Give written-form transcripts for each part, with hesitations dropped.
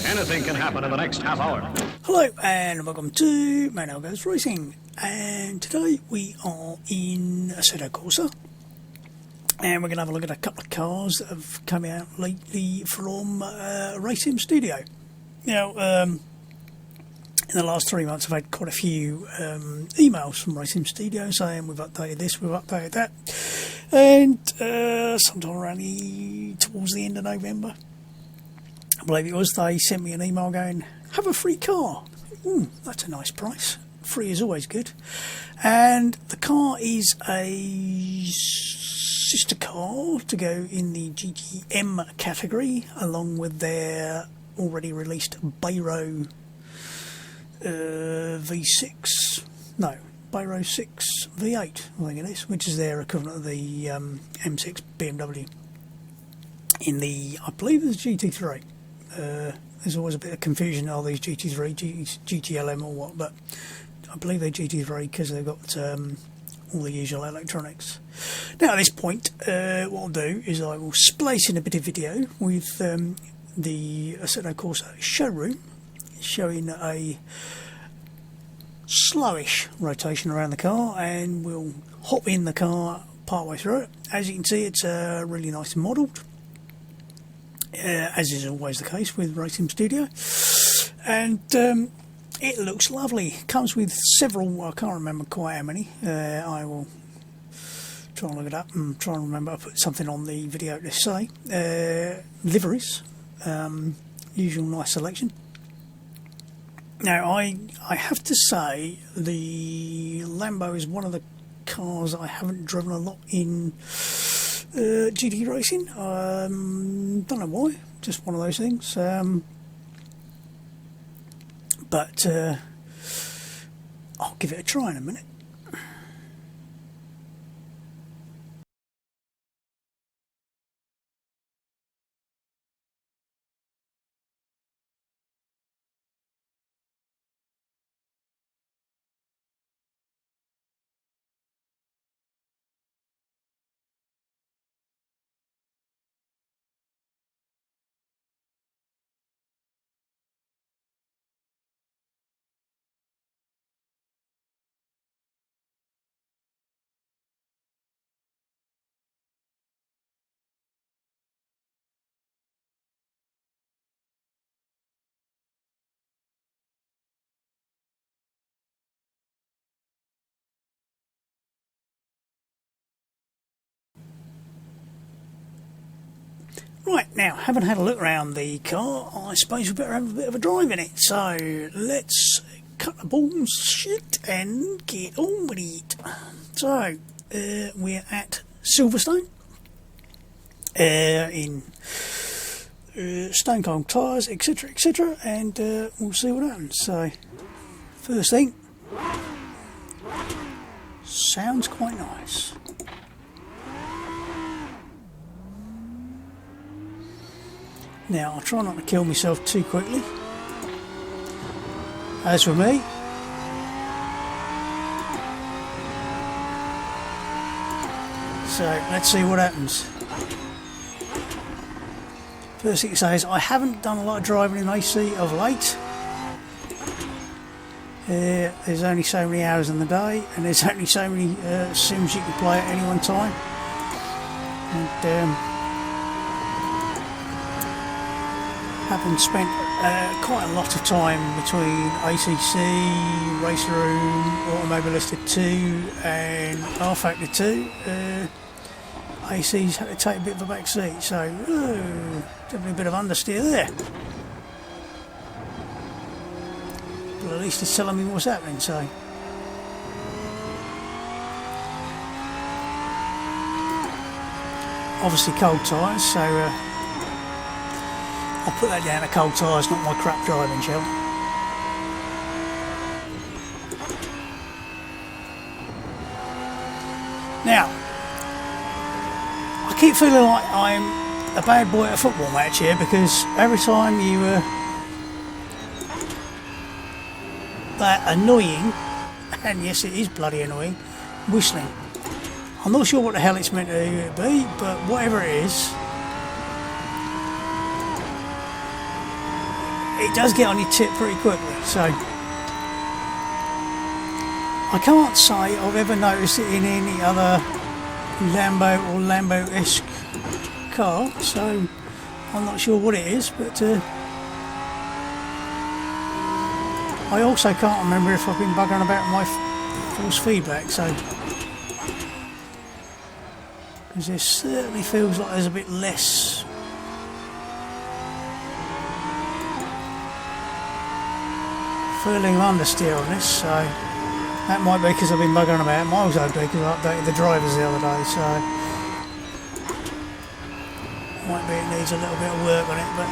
Anything can happen in the next half hour. Hello and welcome to Manuel Goes Racing, and today we are in Assetto Corsa and we're going to have a look at a couple of cars that have come out lately from Racing Studio. Now, in the last 3 months I've had quite a few emails from Racing Studio saying we've updated this, we've updated that, and sometime around towards the end of November, I believe it was, they sent me an email going, have a free car. That's a nice price. Free is always good. And the car is a sister car to go in the GTM category, along with their already released Bayro V6. No, Bayro 6 V8, I think it is, which is their equivalent of the M6 BMW in the, I believe it's GT3. There's always a bit of confusion, are these GT3, GTLM or what, but I believe they're GT3 because they've got all the usual electronics. Now at this point, what I'll do is I will splice in a bit of video with the Assetto Corsa showroom, showing a slowish rotation around the car, and we'll hop in the car partway through it. As you can see, it's really nice and modelled, as is always the case with Racing Studio, and it looks lovely. Comes with several, I can't remember quite how many, I will try and look it up and try and remember. I put something on the video to say, liveries, usual nice selection. Now I have to say the Lambo is one of the cars I haven't driven a lot in GT racing. Don't know why, just one of those things. But I'll give it a try in a minute. Right, now, having had a look around the car, I suppose we better have a bit of a drive in it. So, let's cut the balls shit and get on with it. So, we're at Silverstone, in stone cold tyres, etc, etc, and we'll see what happens. So, first thing, sounds quite nice. Now, I'll try not to kill myself too quickly. As for me, so let's see what happens. First thing to say is I haven't done a lot of driving in AC of late. There's only so many hours in the day, and there's only so many sims you can play at any one time. And having spent quite a lot of time between ACC, Race Room, Automobilistic 2 and R Factor 2, AC's had to take a bit of a back seat, so definitely a bit of understeer there. But at least it's telling me what's happening, so. Obviously cold tyres, so I'll put that down to cold tyres, not my crap driving, shall I? Now, I keep feeling like I'm a bad boy at a football match here, because every time you that annoying, and yes it is bloody annoying, whistling. I'm not sure what the hell it's meant to be, but whatever it is, it does get on your tip pretty quickly. So I can't say I've ever noticed it in any other Lambo or Lambo-esque car, so I'm not sure what it is, but I also can't remember if I've been buggering about my force feedback, so because it certainly feels like there's a bit less feeling of understeer on this, so that might be because I've been buggering about. Might also be because I updated the drivers the other day, so might be it needs a little bit of work on it, but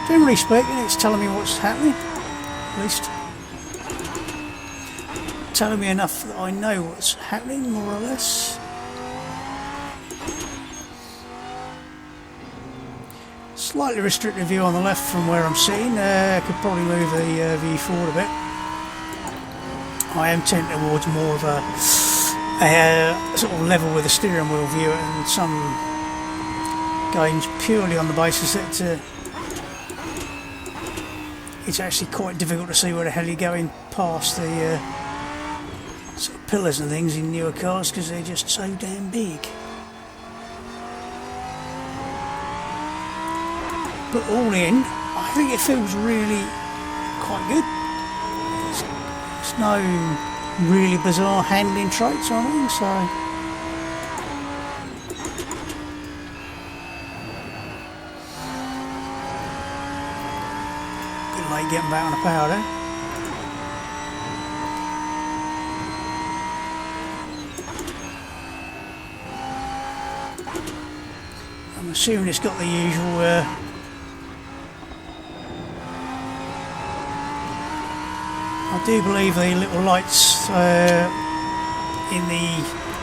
generally speaking it's telling me what's happening, at least telling me enough that I know what's happening, more or less. Slightly restricted view on the left from where I'm sitting. I could probably move the view forward a bit. I am tending towards more of a sort of level with the steering wheel view, and some games purely on the basis that it's actually quite difficult to see where the hell you're going past the sort of pillars and things in newer cars because they're just so damn big. But all in, I think it feels really quite good. There's no really bizarre handling traits or anything, so bit late getting back on the power there. I'm assuming it's got the usual I do believe the little lights in the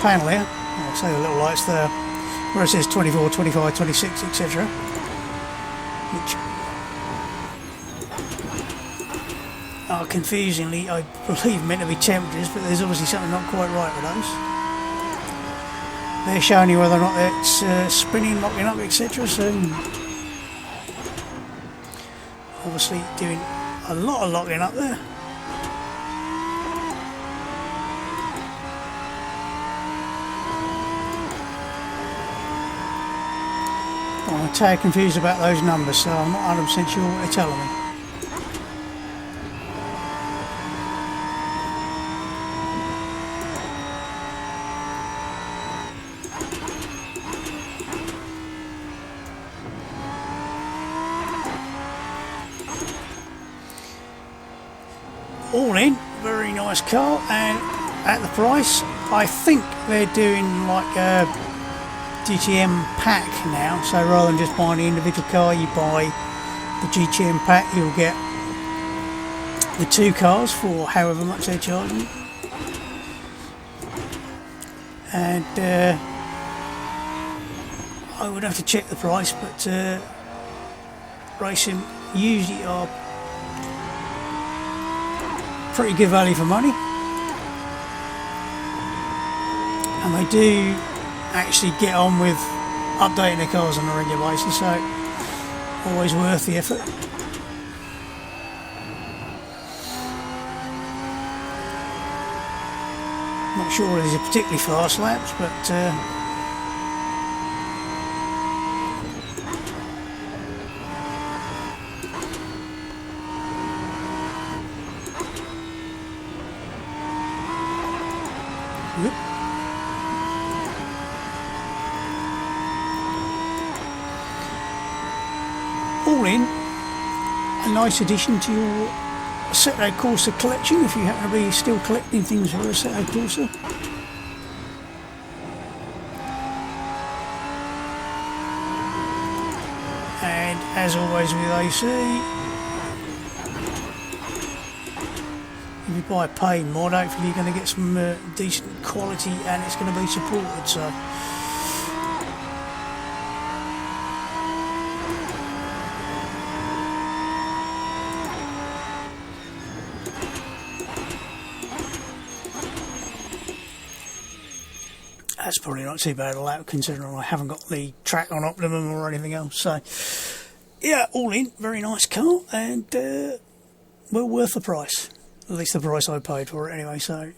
panel here, I'll say the little lights there, where it says 24, 25, 26, etc. Which are confusingly, I believe, meant to be temperatures, but there's obviously something not quite right with those. They're showing you whether or not it's spinning, locking up, etc. So obviously doing a lot of locking up there. I'm a tad confused about those numbers, so I'm not 100% sure what they're telling me. All in, very nice car, and at the price, I think they're doing like a GTM pack now, so rather than just buying the individual car, you buy the GTM pack, you'll get the two cars for however much they're charging. And I would have to check the price, but racing usually are pretty good value for money, and they do actually get on with updating their cars on a regular basis, so always worth the effort. Not sure these are particularly fast laps, but all in, a nice addition to your Assetto Corsa collection if you happen to be still collecting things for Assetto Corsa. And as always with AC, if you buy a paid mod, hopefully you're going to get some decent quality and it's going to be supported. So that's probably not too bad a lap considering I haven't got the track on optimum or anything else. So yeah, all in, very nice car, and well worth the price. At least the price I paid for it anyway. So,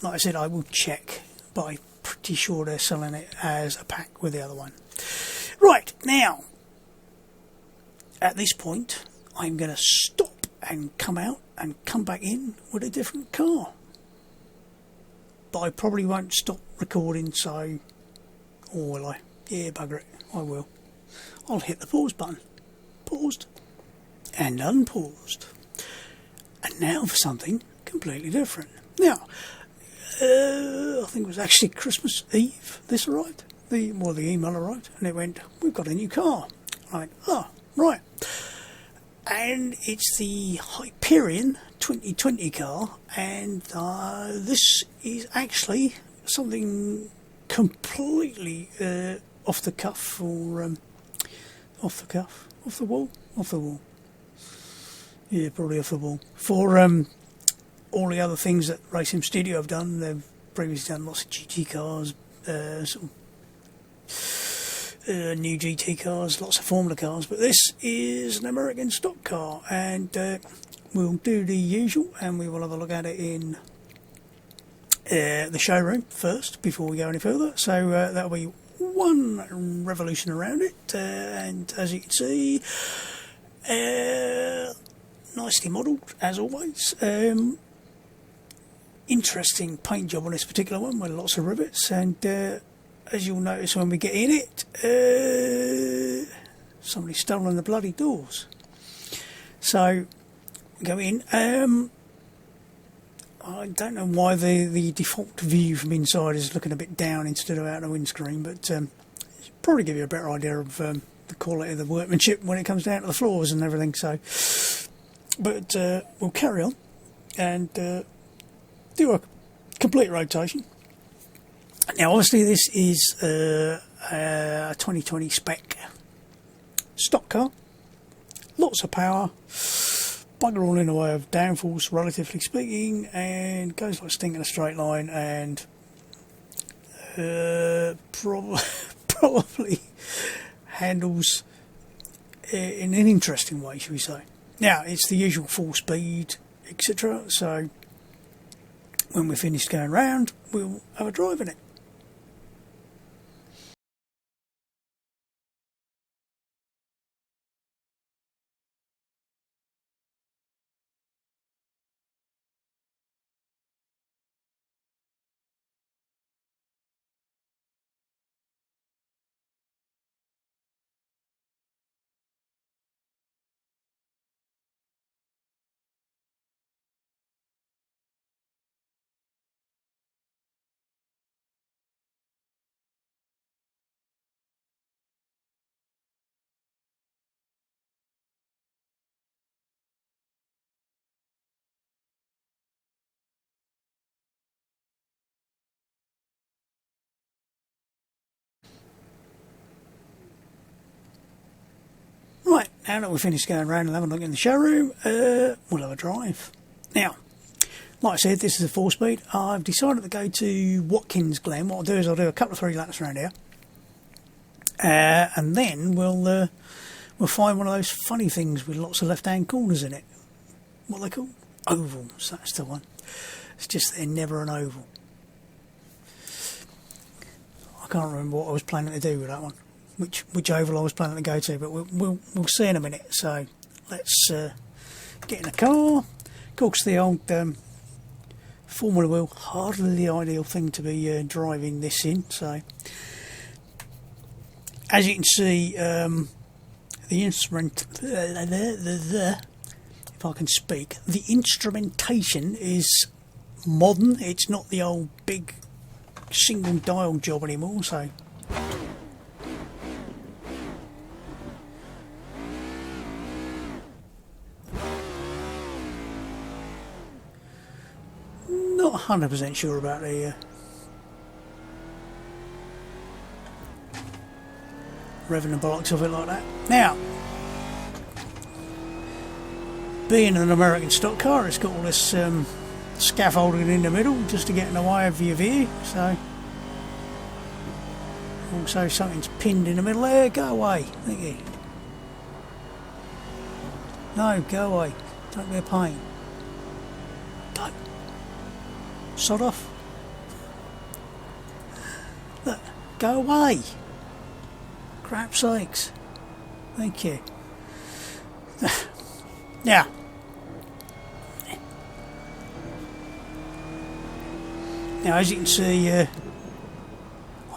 like I said, I will check, but I'm pretty sure they're selling it as a pack with the other one. Right, now, at this point, I'm going to stop and come out and come back in with a different car. But I probably won't stop recording, so... Or will I? Yeah, bugger it, I will. I'll hit the pause button. Paused. And unpaused. And now for something completely different. Now, I think it was actually Christmas Eve this arrived. The email arrived, and it went, we've got a new car. I went, oh, right. And it's the Hyperion 2020 car, and this is actually something completely off the cuff, or off the wall. Yeah, probably off the wall. For all the other things that Racing Studio have done, they've previously done lots of GT cars, new GT cars, lots of Formula cars, but this is an American stock car, and we'll do the usual, and we will have a look at it in the showroom first before we go any further. So that'll be one revolution around it, and as you can see, nicely modelled as always. Interesting paint job on this particular one with lots of rivets, and as you'll notice when we get in it, somebody's stolen the bloody doors. So we go in. I don't know why the default view from inside is looking a bit down instead of out the windscreen, but probably give you a better idea of the quality of the workmanship when it comes down to the floors and everything. So, but we'll carry on and do a complete rotation. Now, obviously, this is a 2020 spec stock car. Lots of power, bugger all in the way of downforce, relatively speaking, and goes like stink in a straight line, and probably handles in an interesting way, shall we say. Now, it's the usual 4-speed, etc. So, when we're finished going round, we'll have a drive in it. Right, now that we've finished going around and having a look in the showroom, we'll have a drive. Now, like I said, this is a 4-speed. I've decided to go to Watkins Glen. What I'll do is I'll do a couple of 3 laps around here, and then we'll find one of those funny things with lots of left-hand corners in it. What are they called? Ovals, that's the one. It's just they're never an oval. I can't remember what I was planning to do with that one. Which oval I was planning to go to, but we'll see in a minute. So let's get in the car. Of course, the old Formula wheel, hardly the ideal thing to be driving this in. So as you can see, the instrument, if I can speak, the instrumentation is modern. It's not the old big single dial job anymore. So. Not 100% sure about the revving the bollocks of it like that. Now, being an American stock car, it's got all this scaffolding in the middle just to get in the way of your view. So, also something's pinned in the middle there. Go away, thank you. No, go away. Don't be a pain. Go. Sod off. Look, go away. Crap's sakes. Thank you. Yeah. Now, as you can see, I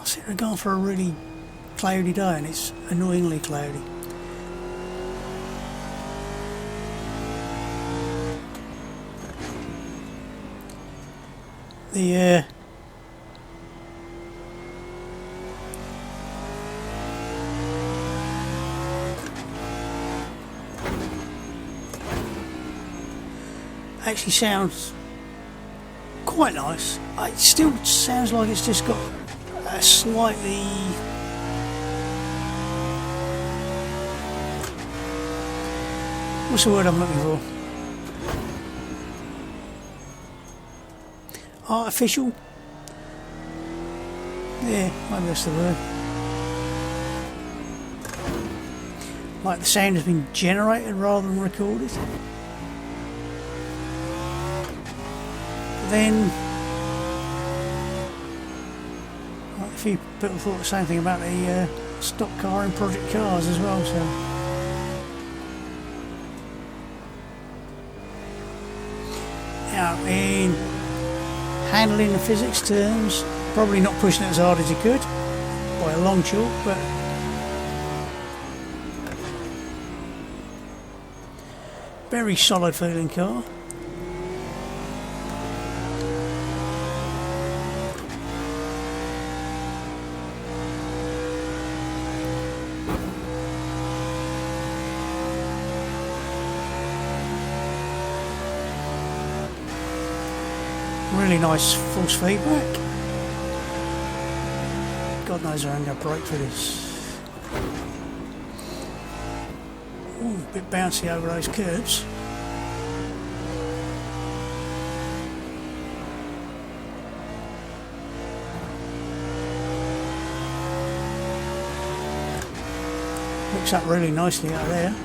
think we're going for a really cloudy day, and it's annoyingly cloudy. The actually sounds quite nice. It still sounds like it's just got a slightly what's the word I'm looking for? Artificial? Yeah, maybe that's the word. Like the sound has been generated rather than recorded. But then, like a few people thought the same thing about the stock car and project cars as well, so. Now, in handling the physics terms, probably not pushing it as hard as you could by a long chalk, but very solid feeling car. Really nice force feedback. God knows I'm going to break for this. Ooh, a bit bouncy over those curbs. Looks up really nicely out there.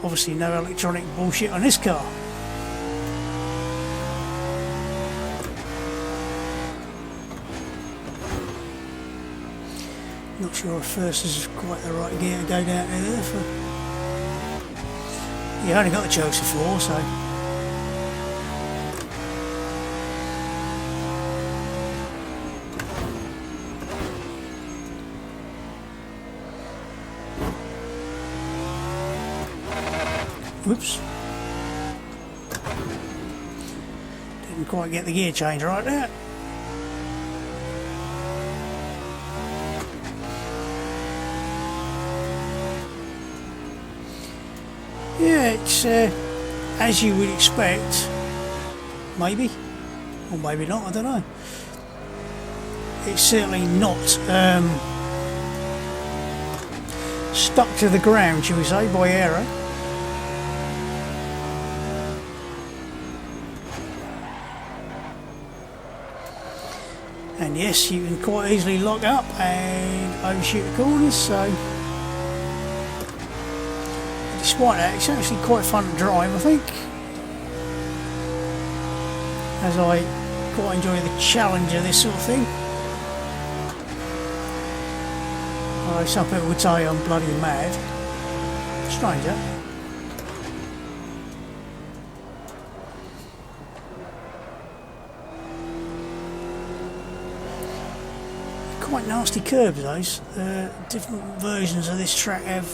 Obviously no electronic bullshit on this car. Not sure if first is quite the right gear to go down to there for. You only got the chokes of 4, so. Whoops. Didn't quite get the gear change right there. Yeah, it's as you would expect, maybe, or maybe not, I don't know. It's certainly not stuck to the ground, shall we say, by error. And yes, you can quite easily lock up and overshoot the corners, so despite that, it's actually quite fun to drive, I think, as I quite enjoy the challenge of this sort of thing. Although some people would say I'm bloody mad. Strange, that. Quite nasty curbs, those. Different versions of this track have.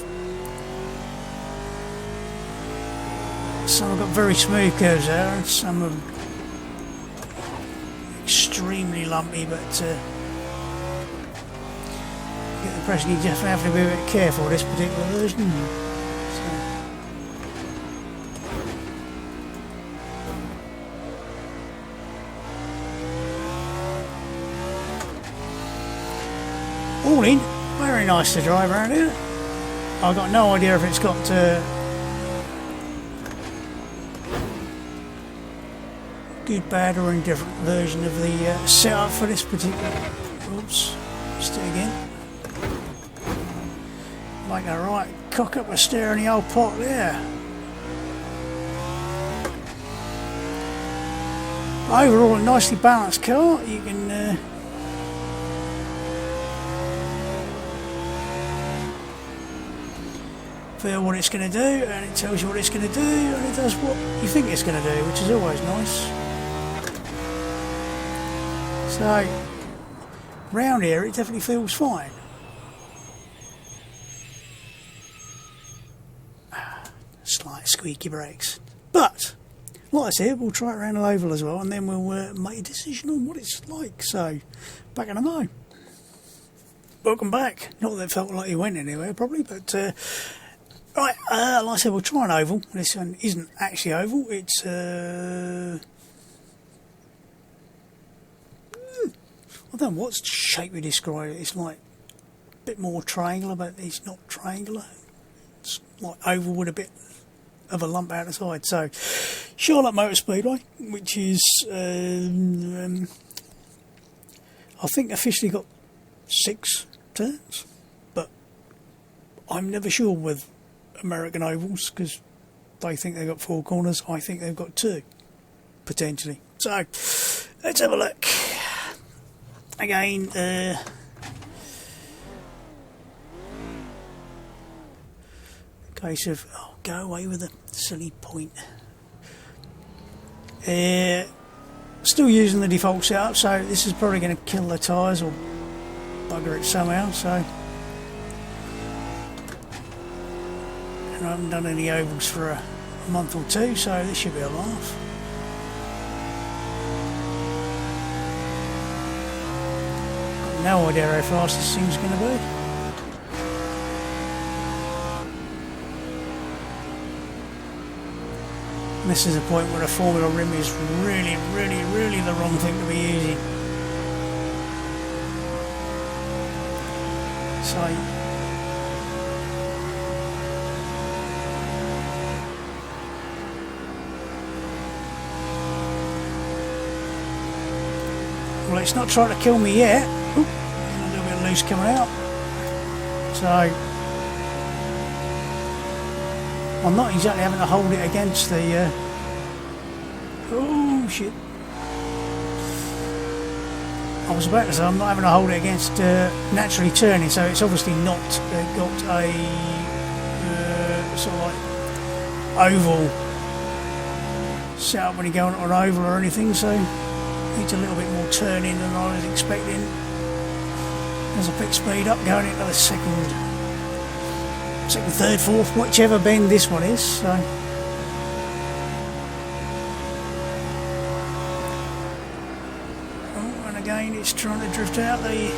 Some have got very smooth curves there, and some are extremely lumpy, but I get the impression you just have to be a bit careful with this particular version. So. All in, very nice to drive around here. I've got no idea if it's got good, bad or indifferent version of the setup for this particular. Oops, just do it again. Make a right cock up a stir in the old pot there. Overall, a nicely balanced car. You can feel what it's going to do, and it tells you what it's going to do, and it does what you think it's going to do, which is always nice. So, round here, it definitely feels fine. Slight squeaky brakes, but like I said, we'll try it around the oval as well, and then we'll make a decision on what it's like. So, back in a mo. Welcome back. Not that it felt like you went anywhere, probably, but right. Like I said, we'll try an oval. This one isn't actually oval. It's I don't know what shape we describe it. It's like a bit more triangular, but it's not triangular. It's like oval with a bit of a lump out the side. So, Charlotte Motor Speedway, which is I think officially got 6 turns, but I'm never sure with American ovals because they think they've got 4 corners. I think they've got 2 potentially. So, let's have a look. Again, case of go away with a silly point. Still using the default setup, so this is probably going to kill the tyres or bugger it somehow. So, and I haven't done any ovals for a month or 2, so this should be a laugh. Got no idea how fast this thing's going to be. This is a point where a Formula rim is really the wrong thing to be using. So, well, it's not trying to kill me yet. Oop, a little bit loose coming out. So, I'm not exactly having to hold it against the oh shit. I was about to say I'm not having to hold it against naturally turning, so it's obviously not got a sort of like oval set up when you go on an oval or anything, so needs a little bit more turning than I was expecting as I pick speed up going into the second, third, fourth, whichever bend this one is. So, oh, and again it's trying to drift out the.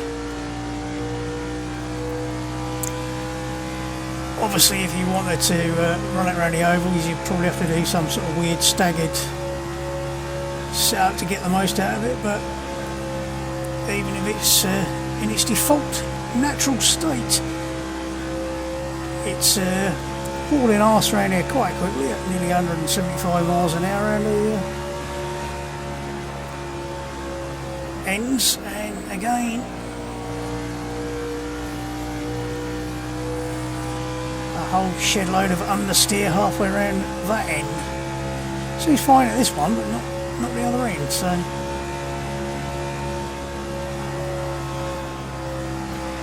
Obviously, if you wanted to run it around the ovals, you'd probably have to do some sort of weird staggered setup to get the most out of it. But even if it's in its default natural state, it's hauling arse around here quite quickly at nearly 175 miles an hour around the ends, and again a whole shed load of understeer halfway around that end. So he's fine at this one, but not the other end. So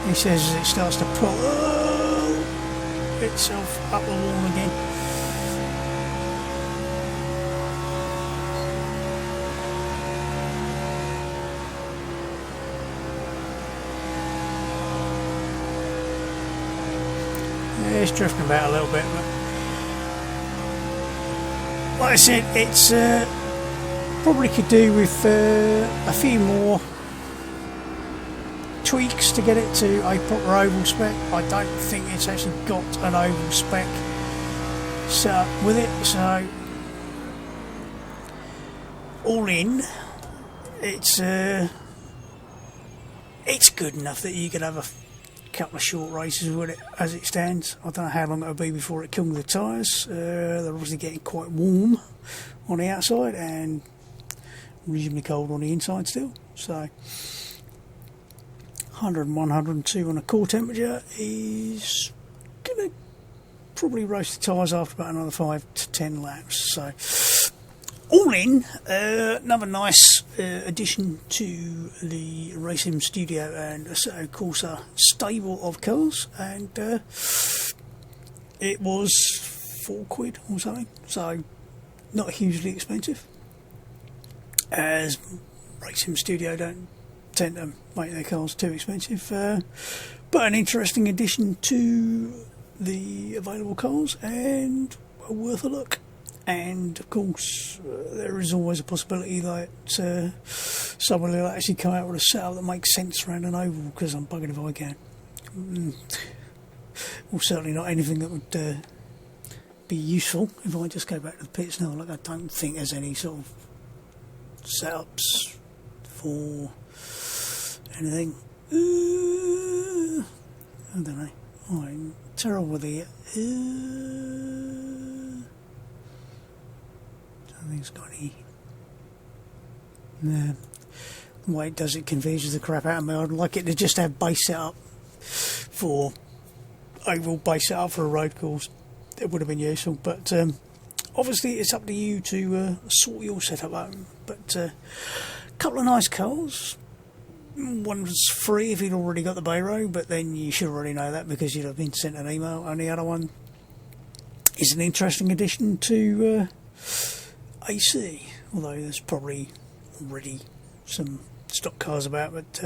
he says as it starts to pull itself up the wall again. Yeah, it's drifting about a little bit, but like I said, it's probably could do with a few more tweaks to get it to a proper oval spec. I don't think it's actually got an oval spec set up with it, so all in, it's good enough that you could have a couple of short races with it as it stands. I don't know how long it'll be before it kills the tyres. They're obviously getting quite warm on the outside and reasonably cold on the inside still, so 101, 102 on a core temperature is probably roast the tyres after about another 5 to 10 laps. So all in, another nice addition to the Racing Studio and Assetto Corsa stable of cars, and it was £4 or something, so not hugely expensive, as Racing Studio don't tend to make their cars too expensive, but an interesting addition to the available cars and worth a look. And of course, there is always a possibility that someone will actually come out with a setup that makes sense around an oval, because I'm bugging if I can. Well, certainly not anything that would be useful. If I just go back to the pits now, like, I don't think there's any sort of setups for anything. I don't know. I'm terrible with the. I don't think it's got any. No. The way it does it confuses the crap out of me. I'd like it to just have base setup for oval, base setup for a road course. It would have been useful, but obviously it's up to you to sort your setup out. But a couple of nice cars. One's free if you'd already got the Bayro, but then you should already know that because you'd have been sent an email. And the other one is an interesting addition to AC, although there's probably already some stock cars about, but